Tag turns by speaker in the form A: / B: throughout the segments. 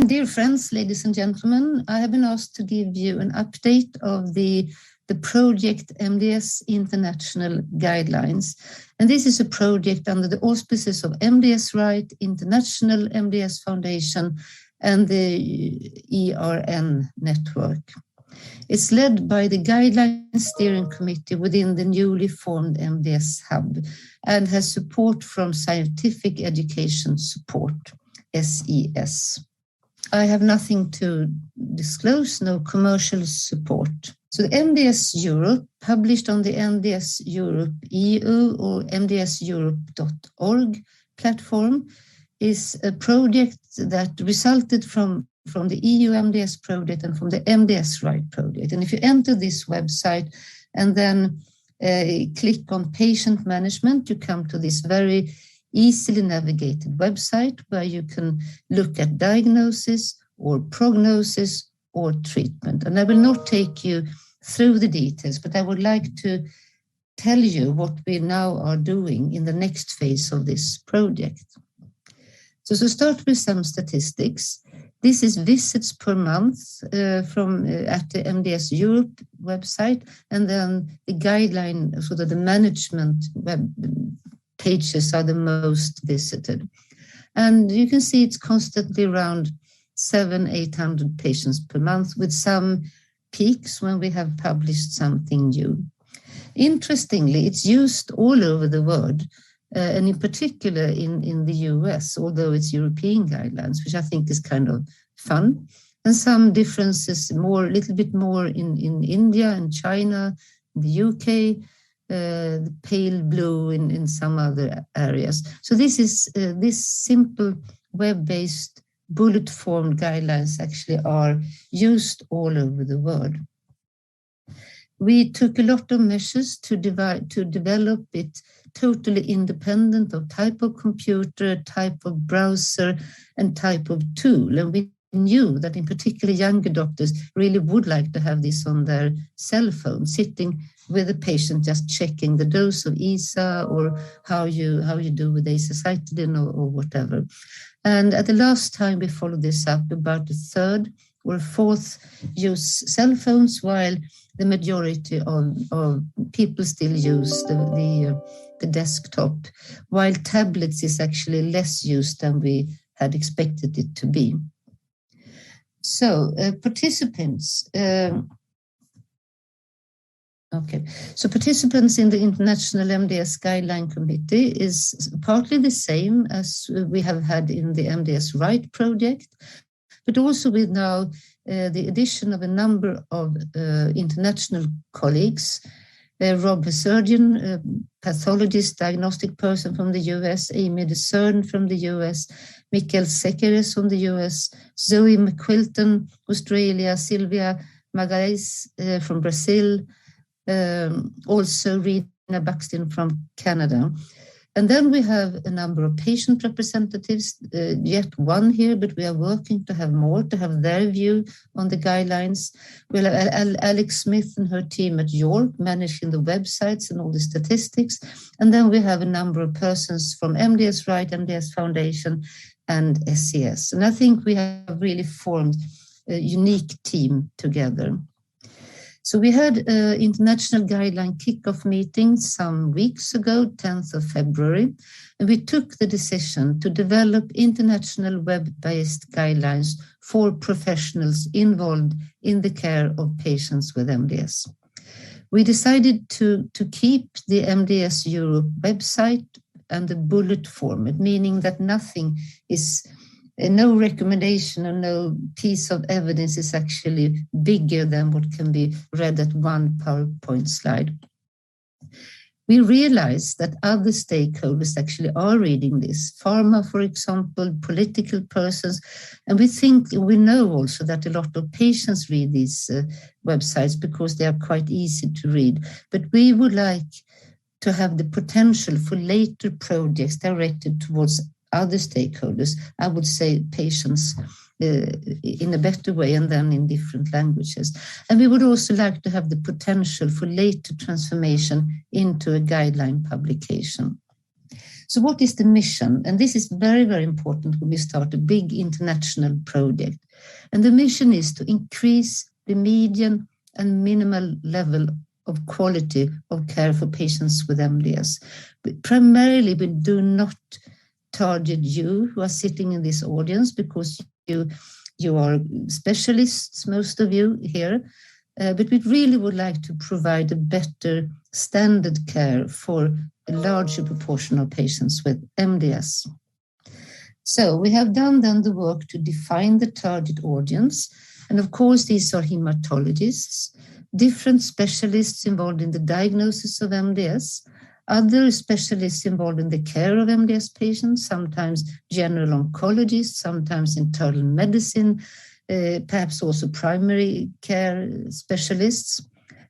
A: Dear friends, ladies and gentlemen, I have been asked to give you an update of the project MDS International Guidelines. And this is a project under the auspices of MDS Right, International MDS Foundation, and the ERN network. It's led by the Guidelines Steering Committee within the newly formed MDS Hub and has support from Scientific Education Support, SES. I have nothing to disclose, no commercial support. So the MDS Europe, published on the MDS Europe EU or mdseurope.org platform, is a project that resulted from the EU MDS project and from the MDS Right project. And if you enter this website and then click on patient management, you come to this very easily navigated website where you can look at diagnosis or prognosis or treatment. And I will not take you through the details, but I would like to tell you what we now are doing in the next phase of this project. So to start with some statistics, this is visits per month at the MDS Europe website, and then the guideline, so that the management web pages are the most visited. And you can see it's constantly around 700-800 patients per month, with some peaks when we have published something new. Interestingly, it's used all over the world, and in particular in the US, although it's European guidelines, which I think is kind of fun. And some differences, a little bit more in India and China, the UK, the pale blue in some other areas. So this is this simple web-based bullet-formed guidelines actually are used all over the world. We took a lot of measures to develop it totally independent of type of computer, type of browser, and type of tool. And we knew that in particular younger doctors really would like to have this on their cell phone, sitting with the patient just checking the dose of ESA or how you do with azacitidine or whatever. And at the last time we followed this up, about a third or a fourth use cell phones, while the majority of people still use the desktop, while tablets is actually less used than we had expected it to be. So participants in the International MDS Guideline Committee is partly the same as we have had in the MDS Right project, but also with now the addition of a number of international colleagues. Rob, a surgeon, pathologist, diagnostic person from the US, Amy DeCern from the US, Mikael Sekeres from the US, Zoe McQuilton, Australia, Sylvia Magalhães from Brazil, also Rina Buxton from Canada. And then we have a number of patient representatives, yet one here, but we are working to have more, to have their view on the guidelines. We'll have Alex Smith and her team at York managing the websites and all the statistics. And then we have a number of persons from MDS Right, MDS Foundation, and SES. And I think we have really formed a unique team together. So we had an international guideline kickoff meeting some weeks ago, 10th of February, and we took the decision to develop international web-based guidelines for professionals involved in the care of patients with MDS. We decided to keep the MDS Europe website and the bullet format, meaning that nothing is no recommendation or no piece of evidence is actually bigger than what can be read at one PowerPoint slide. We realize that other stakeholders actually are reading this, pharma, for example, political persons, and we know also that a lot of patients read these websites because they are quite easy to read. But we would like to have the potential for later projects directed towards other stakeholders, I would say patients in a better way and then in different languages. And we would also like to have the potential for later transformation into a guideline publication. So what is the mission? And this is very, very important when we start a big international project. And the mission is to increase the median and minimal level of quality of care for patients with MDS. But primarily, we do not target you who are sitting in this audience, because you are specialists, most of you here, but we really would like to provide a better standard care for a larger proportion of patients with MDS. So we have done then the work to define the target audience. And of course, these are hematologists, different specialists involved in the diagnosis of MDS, other specialists involved in the care of MDS patients, sometimes general oncologists, sometimes internal medicine, perhaps also primary care specialists,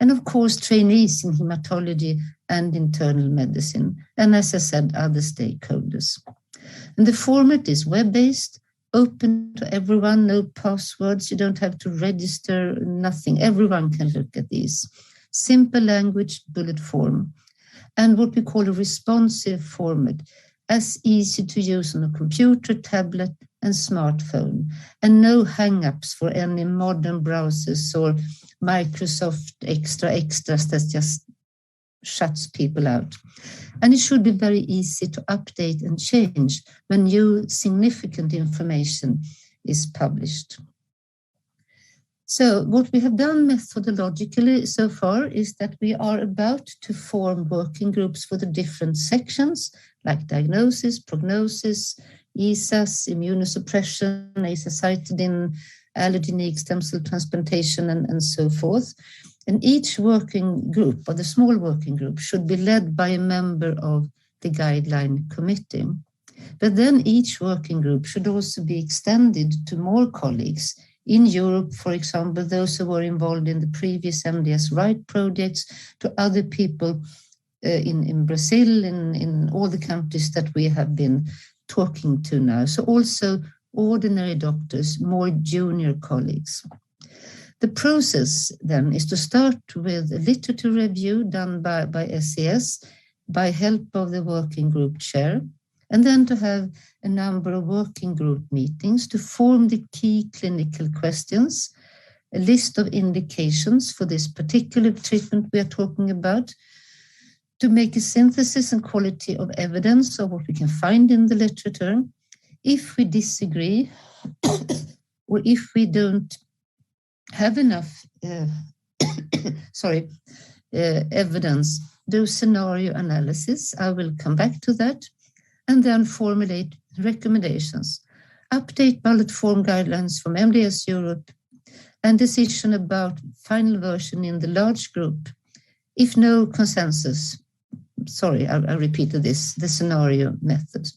A: and of course, trainees in hematology and internal medicine, and as I said, other stakeholders. And the format is web-based, open to everyone, no passwords, you don't have to register, nothing. Everyone can look at these. Simple language, bullet form, and what we call a responsive format, as easy to use on a computer, tablet, and smartphone, and no hang-ups for any modern browsers or Microsoft extras that just shuts people out. And it should be very easy to update and change when new significant information is published. So what we have done methodologically so far is that we are about to form working groups for the different sections, like diagnosis, prognosis, ESAS, immunosuppression, azacitidine, allogeneic stem cell transplantation, and so forth. And each working group, or the small working group, should be led by a member of the guideline committee. But then each working group should also be extended to more colleagues in Europe, for example, those who were involved in the previous MDS Right projects, to other people in Brazil, in all the countries that we have been talking to now. So also ordinary doctors, more junior colleagues. The process then is to start with a literature review done by SES by help of the working group chair, and then to have a number of working group meetings to form the key clinical questions, a list of indications for this particular treatment we are talking about, to make a synthesis and quality of evidence of what we can find in the literature. If we disagree, or if we don't have enough evidence, do scenario analysis. I will come back to that, and then formulate recommendations. Update bullet form guidelines from MDS Europe, and decision about final version in the large group. If no consensus, I repeated this, the scenario method.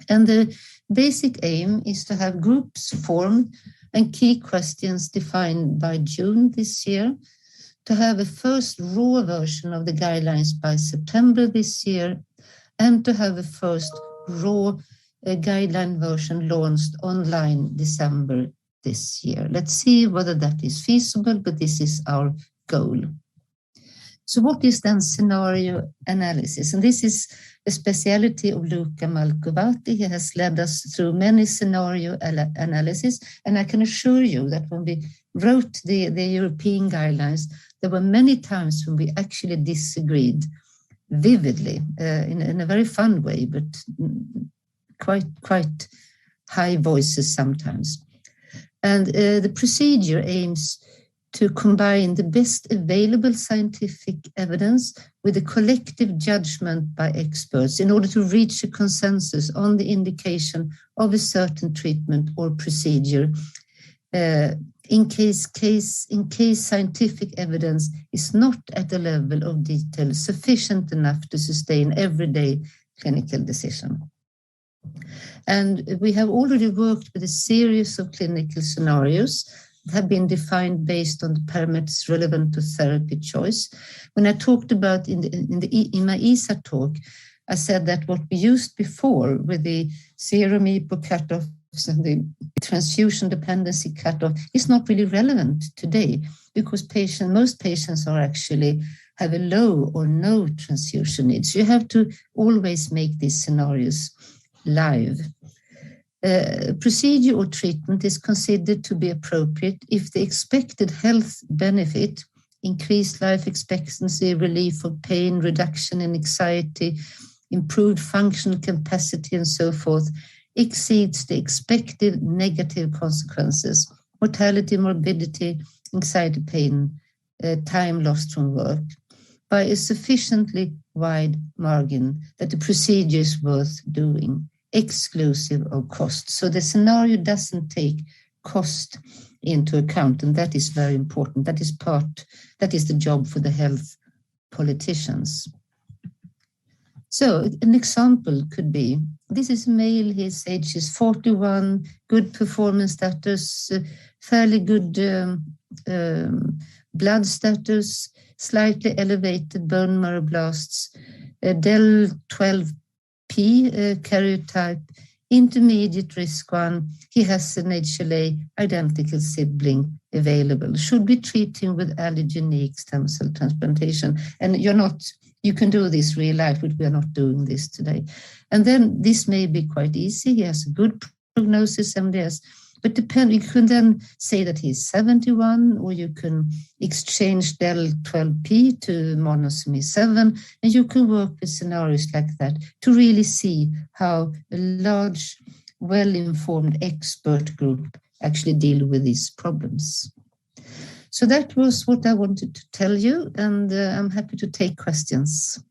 A: And the basic aim is to have groups formed and key questions defined by June this year, to have a first raw version of the guidelines by September this year, and to have a first raw guideline version launched online December this year. Let's see whether that is feasible, but this is our goal. So what is then scenario analysis? And this is a specialty of Luca Malcovati. He has led us through many scenario analysis. And I can assure you that when we wrote the European guidelines, there were many times when we actually disagreed vividly in a very fun way, but quite high voices sometimes. And the procedure aims to combine the best available scientific evidence with a collective judgment by experts in order to reach a consensus on the indication of a certain treatment or procedure in case scientific evidence is not at a level of detail sufficient enough to sustain everyday clinical decision. And we have already worked with a series of clinical scenarios that have been defined based on the parameters relevant to therapy choice. When I talked about in my ESA talk, I said that what we used before with the serum EPO cutoff and the transfusion dependency cutoff is not really relevant today, because most patients are actually have a low or no transfusion needs. You have to always make these scenarios live. Procedure or treatment is considered to be appropriate if the expected health benefit, increased life expectancy, relief of pain, reduction in anxiety, improved functional capacity, and so forth, exceeds the expected negative consequences, mortality, morbidity, anxiety, pain, time lost from work, by a sufficiently wide margin that the procedure is worth doing, exclusive of cost. So the scenario doesn't take cost into account, and that is very important. That is the job for the health politicians. So an example could be, this is a male, his age is 41, good performance status, fairly good blood status, slightly elevated bone marrow blasts, del 12P karyotype, intermediate risk 1. He has an HLA identical sibling available. Should we treat him with allogeneic stem cell transplantation? And you can do this real life, but we are not doing this today. And then this may be quite easy. He has a good prognosis, MDS, but you can then say that he's 71, or you can exchange del 12P to monosomy 7, and you can work with scenarios like that to really see how a large, well-informed expert group actually deal with these problems. So that was what I wanted to tell you, and I'm happy to take questions.